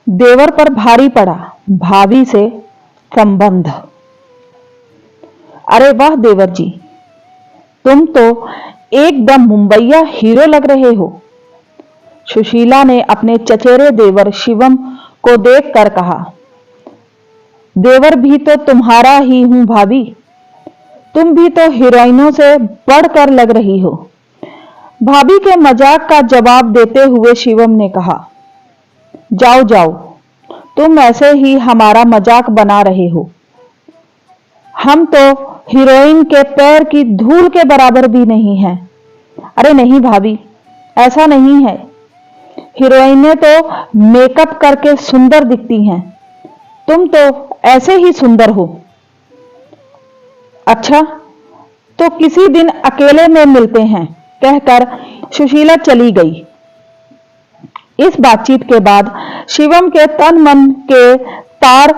देवर पर भारी पड़ा भाभी से संबंध। अरे वाह देवर जी, तुम तो एकदम मुंबईया हीरो लग रहे हो। सुशीला ने अपने चचेरे देवर शिवम को देखकर कहा। देवर भी तो तुम्हारा ही हूं भाभी, तुम भी तो हीरोइनों से बढ़कर लग रही हो। भाभी के मजाक का जवाब देते हुए शिवम ने कहा, जाओ जाओ, तुम ऐसे ही हमारा मजाक बना रहे हो। हम तो हीरोइन के पैर की धूल के बराबर भी नहीं हैं। अरे नहीं भाभी, ऐसा नहीं है। हीरोइनें तो मेकअप करके सुंदर दिखती हैं, तुम तो ऐसे ही सुंदर हो। अच्छा, तो किसी दिन अकेले में मिलते हैं, कहकर सुशीला चली गई। इस बातचीत के बाद शिवम के तन मन के तार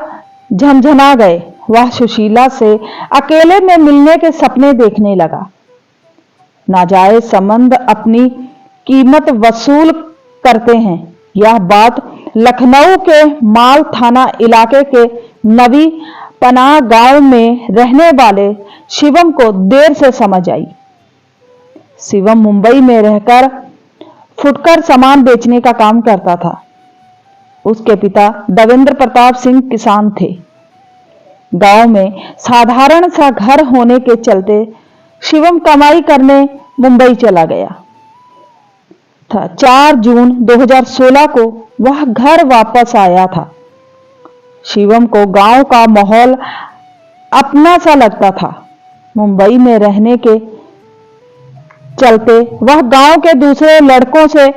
झंझना गए। वह सुशीला से अकेले में मिलने के सपने देखने लगा। नाजायज संबंध अपनी कीमत वसूल करते हैं, यह बात लखनऊ के माल थाना इलाके के नवी पनाह गांव में रहने वाले शिवम को देर से समझ आई। शिवम मुंबई में रहकर फुटकर सामान बेचने का काम करता था। उसके पिता देवेंद्र प्रताप सिंह किसान थे। गांव में साधारण सा घर होने के चलते शिवम कमाई करने मुंबई चला गया था। 4 जून 2016 को वह घर वापस आया था। शिवम को गांव का माहौल अपना सा लगता था। मुंबई में रहने के चलते वह गांव के दूसरे लड़कों से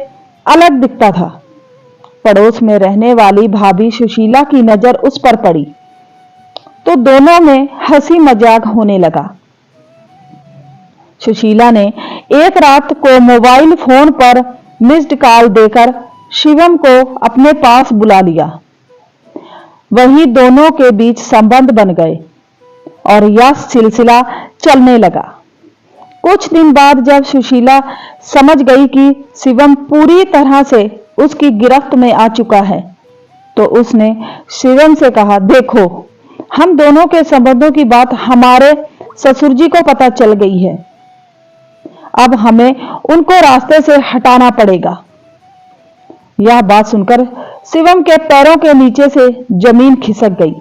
अलग दिखता था। पड़ोस में रहने वाली भाभी सुशीला की नजर उस पर पड़ी तो दोनों में हंसी मजाक होने लगा। सुशीला ने एक रात को मोबाइल फोन पर मिस्ड कॉल देकर शिवम को अपने पास बुला लिया। वहीं दोनों के बीच संबंध बन गए और यह सिलसिला चलने लगा। कुछ दिन बाद जब सुशीला समझ गई कि शिवम पूरी तरह से उसकी गिरफ्त में आ चुका है, तो उसने शिवम से कहा, देखो, हम दोनों के संबंधों की बात हमारे ससुर जी को पता चल गई है। अब हमें उनको रास्ते से हटाना पड़ेगा। यह बात सुनकर शिवम के पैरों के नीचे से जमीन खिसक गई।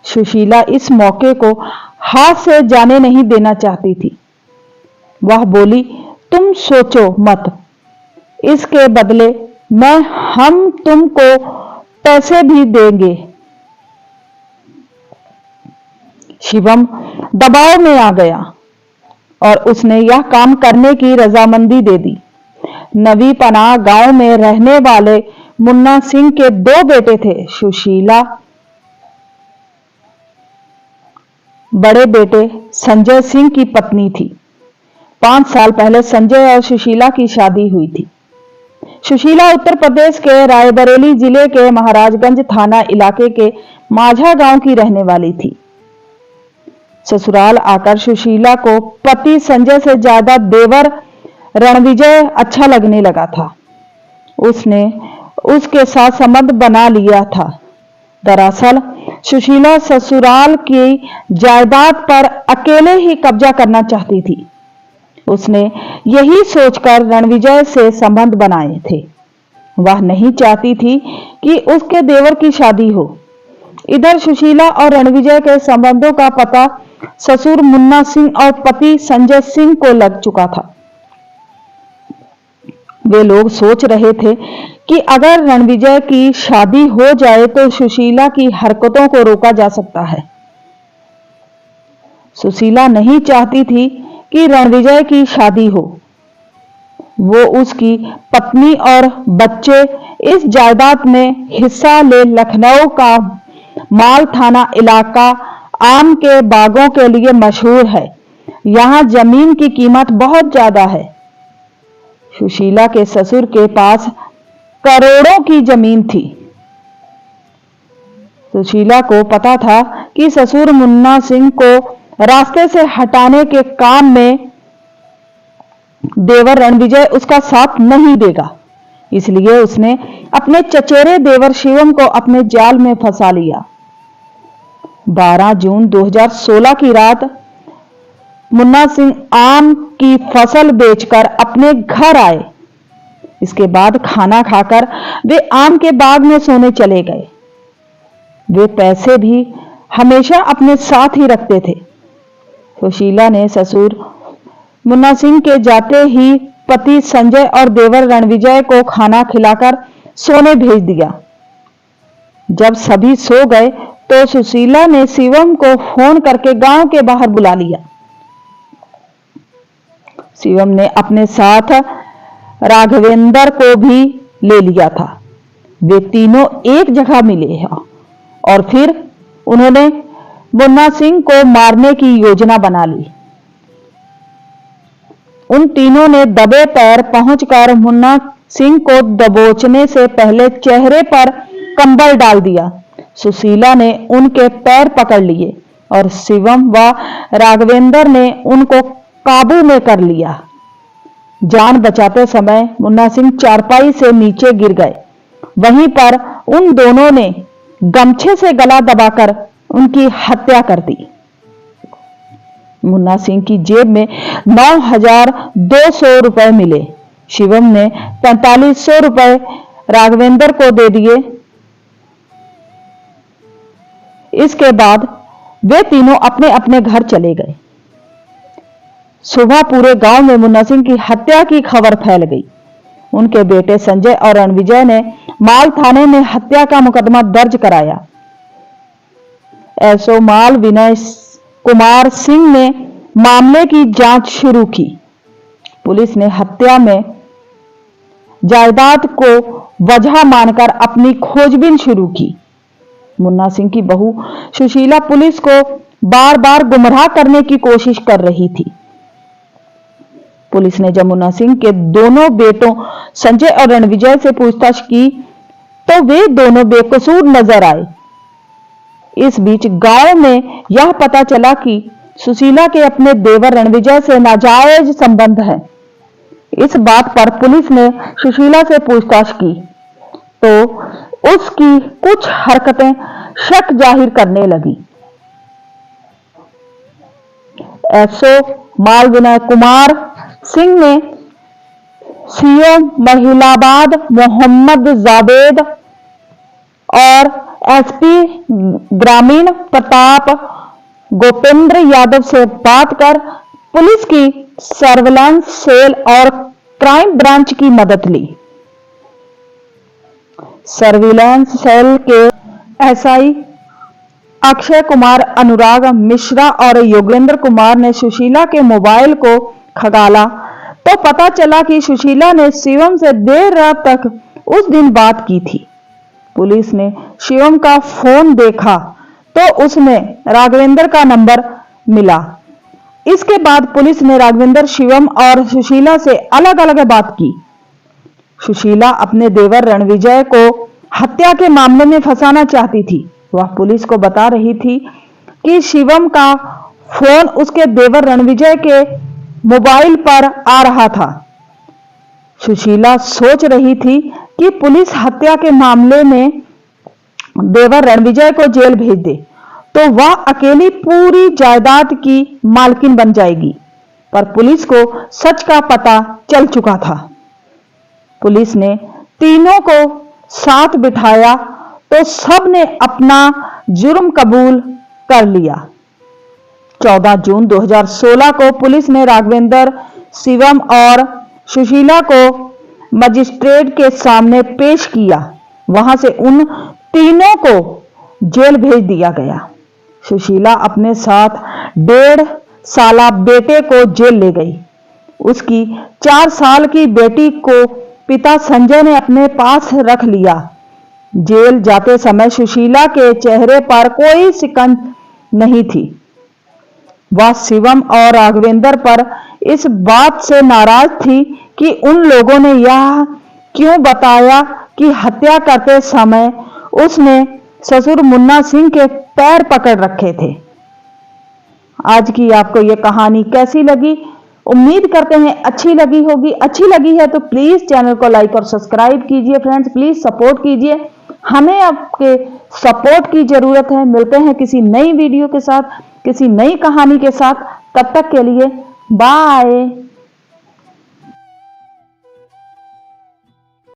सुशीला इस मौके को हाथ से जाने नहीं देना चाहती थी। वह बोली, तुम सोचो मत, इसके बदले हम तुमको पैसे भी देंगे। शिवम दबाव में आ गया और उसने यह काम करने की रजामंदी दे दी। नवी पनाह गांव में रहने वाले मुन्ना सिंह के 2 बेटे थे। सुशीला बड़े बेटे संजय सिंह की पत्नी थी। 5 साल पहले संजय और सुशीला की शादी हुई थी। सुशीला उत्तर प्रदेश के रायबरेली जिले के महाराजगंज थाना इलाके के माझा गांव की रहने वाली थी। ससुराल आकर सुशीला को पति संजय से ज्यादा देवर रणविजय अच्छा लगने लगा था। उसने उसके साथ संबंध बना लिया था। दरअसल सुशीला ससुराल की जायदाद पर अकेले ही कब्जा करना चाहती थी। उसने यही सोचकर रणविजय से संबंध बनाए थे। वह नहीं चाहती थी कि उसके देवर की शादी हो। इधर सुशीला और रणविजय के संबंधों का पता ससुर मुन्ना सिंह और पति संजय सिंह को लग चुका था। वे लोग सोच रहे थे कि अगर रणविजय की शादी हो जाए तो सुशीला की हरकतों को रोका जा सकता है। सुशीला नहीं चाहती थी कि रणविजय की शादी हो। वो उसकी पत्नी और बच्चे इस जायदाद में हिस्सा ले। लखनऊ का माल थाना इलाका आम के बागों के लिए मशहूर है। यहां जमीन की कीमत बहुत ज्यादा है। सुशीला के ससुर के पास करोड़ों की जमीन थी। सुशीला को पता था कि ससुर मुन्ना सिंह को रास्ते से हटाने के काम में देवर रणविजय उसका साथ नहीं देगा। इसलिए उसने अपने चचेरे देवर शिवम को अपने जाल में फंसा लिया। 12 जून 2016 की रात मुन्ना सिंह आम की फसल बेचकर अपने घर आए। इसके बाद खाना खाकर वे आम के बाग में सोने चले गए। वे पैसे भी हमेशा अपने साथ ही रखते थे। सुशीला ने ससुर मुन्ना सिंह के जाते ही पति संजय और देवर रणविजय को खाना खिलाकर सोने भेज दिया। जब सभी सो गए तो सुशीला ने शिवम को फोन करके गांव के बाहर बुला लिया। शिवम ने अपने साथ राघवेंद्र को भी ले लिया था। वे तीनों एक जगह मिले हैं और फिर उन्होंने मुन्ना सिंह को मारने की योजना बना ली। उन तीनों ने दबे पैर पहुंचकर मुन्ना सिंह को दबोचने से पहले चेहरे पर कंबल डाल दिया। सुशीला ने उनके पैर पकड़ लिए और शिवम व राघवेंद्र ने उनको काबू में कर लिया। जान बचाते समय मुन्ना सिंह चारपाई से नीचे गिर गए। वहीं पर उन दोनों ने गमछे से गला दबाकर उनकी हत्या कर दी। मुन्ना सिंह की जेब में 9,200 रुपए मिले। शिवम ने 4500 रुपए राघवेंद्र को दे दिए। इसके बाद वे तीनों अपने अपने घर चले गए। सुबह पूरे गांव में मुन्ना सिंह की हत्या की खबर फैल गई। उनके बेटे संजय और रणविजय ने माल थाने में हत्या का मुकदमा दर्ज कराया। एसओ माल विनय कुमार सिंह ने मामले की जांच शुरू की। पुलिस ने हत्या में जायदाद को वजह मानकर अपनी खोजबीन शुरू की। मुन्ना सिंह की बहू सुशीला पुलिस को बार बार गुमराह करने की कोशिश कर रही थी। पुलिस ने जब मुन्ना सिंह के दोनों बेटों संजय और रणविजय से पूछताछ की तो वे दोनों बेकसूर नजर आए। इस बीच गांव में यह पता चला कि सुशीला के अपने देवर रणविजय से नाजायज संबंध है। इस बात पर पुलिस ने सुशीला से पूछताछ की तो उसकी कुछ हरकतें शक जाहिर करने लगी। एसओ माल विनय कुमार सिंह ने सीओ महिलाबाद मोहम्मद जावेद और एसपी ग्रामीण प्रताप गोपेंद्र यादव से बात कर पुलिस की सर्विलांस सेल और क्राइम ब्रांच की मदद ली। सर्विलांस सेल के एसआई अक्षय कुमार, अनुराग मिश्रा और योगेंद्र कुमार ने सुशीला के मोबाइल को खंगाला तो पता चला कि सुशीला ने शिवम से देर रात तक उस दिन बात की थी। पुलिस ने शिवम का फोन देखा तो उसमें राघवेंद्र का नंबर मिला। इसके बाद पुलिस ने राघवेंद्र, शिवम और सुशीला से अलग अलग बात की। सुशीला अपने देवर रणविजय को हत्या के मामले में फंसाना चाहती थी। वह पुलिस को बता रही थी कि शिवम का फोन उसके देवर रणविजय के मोबाइल पर आ रहा था। सुशीला सोच रही थी कि पुलिस हत्या के मामले में देवर रणविजय को जेल भेज दे तो वह अकेली पूरी जायदाद की मालकिन बन जाएगी, पर पुलिस को सच का पता चल चुका था। पुलिस ने तीनों को साथ बिठाया तो सब ने अपना जुर्म कबूल कर लिया। 14 जून 2016 को पुलिस ने राघवेंद्र, शिवम और सुशीला को मजिस्ट्रेट के सामने पेश किया। वहां से उन तीनों को जेल भेज दिया गया। सुशीला अपने साथ 1.5 साला बेटे को जेल ले गई। उसकी 4 साल की बेटी को पिता संजय ने अपने पास रख लिया। जेल जाते समय सुशीला के चेहरे पर कोई सिकन नहीं थी। वह शिवम और राघवेंद्र पर इस बात से नाराज थी कि उन लोगों ने यह क्यों बताया कि हत्या करते समय उसने ससुर मुन्ना सिंह के पैर पकड़ रखे थे। आज की आपको यह कहानी कैसी लगी उम्मीद करते हैं अच्छी लगी होगी। अच्छी लगी है तो प्लीज चैनल को लाइक और सब्सक्राइब कीजिए फ्रेंड्स, प्लीज सपोर्ट कीजिए, हमें आपके सपोर्ट की जरूरत है। मिलते हैं किसी नई वीडियो के साथ, किसी नई कहानी के साथ, तब तक के लिए बाय।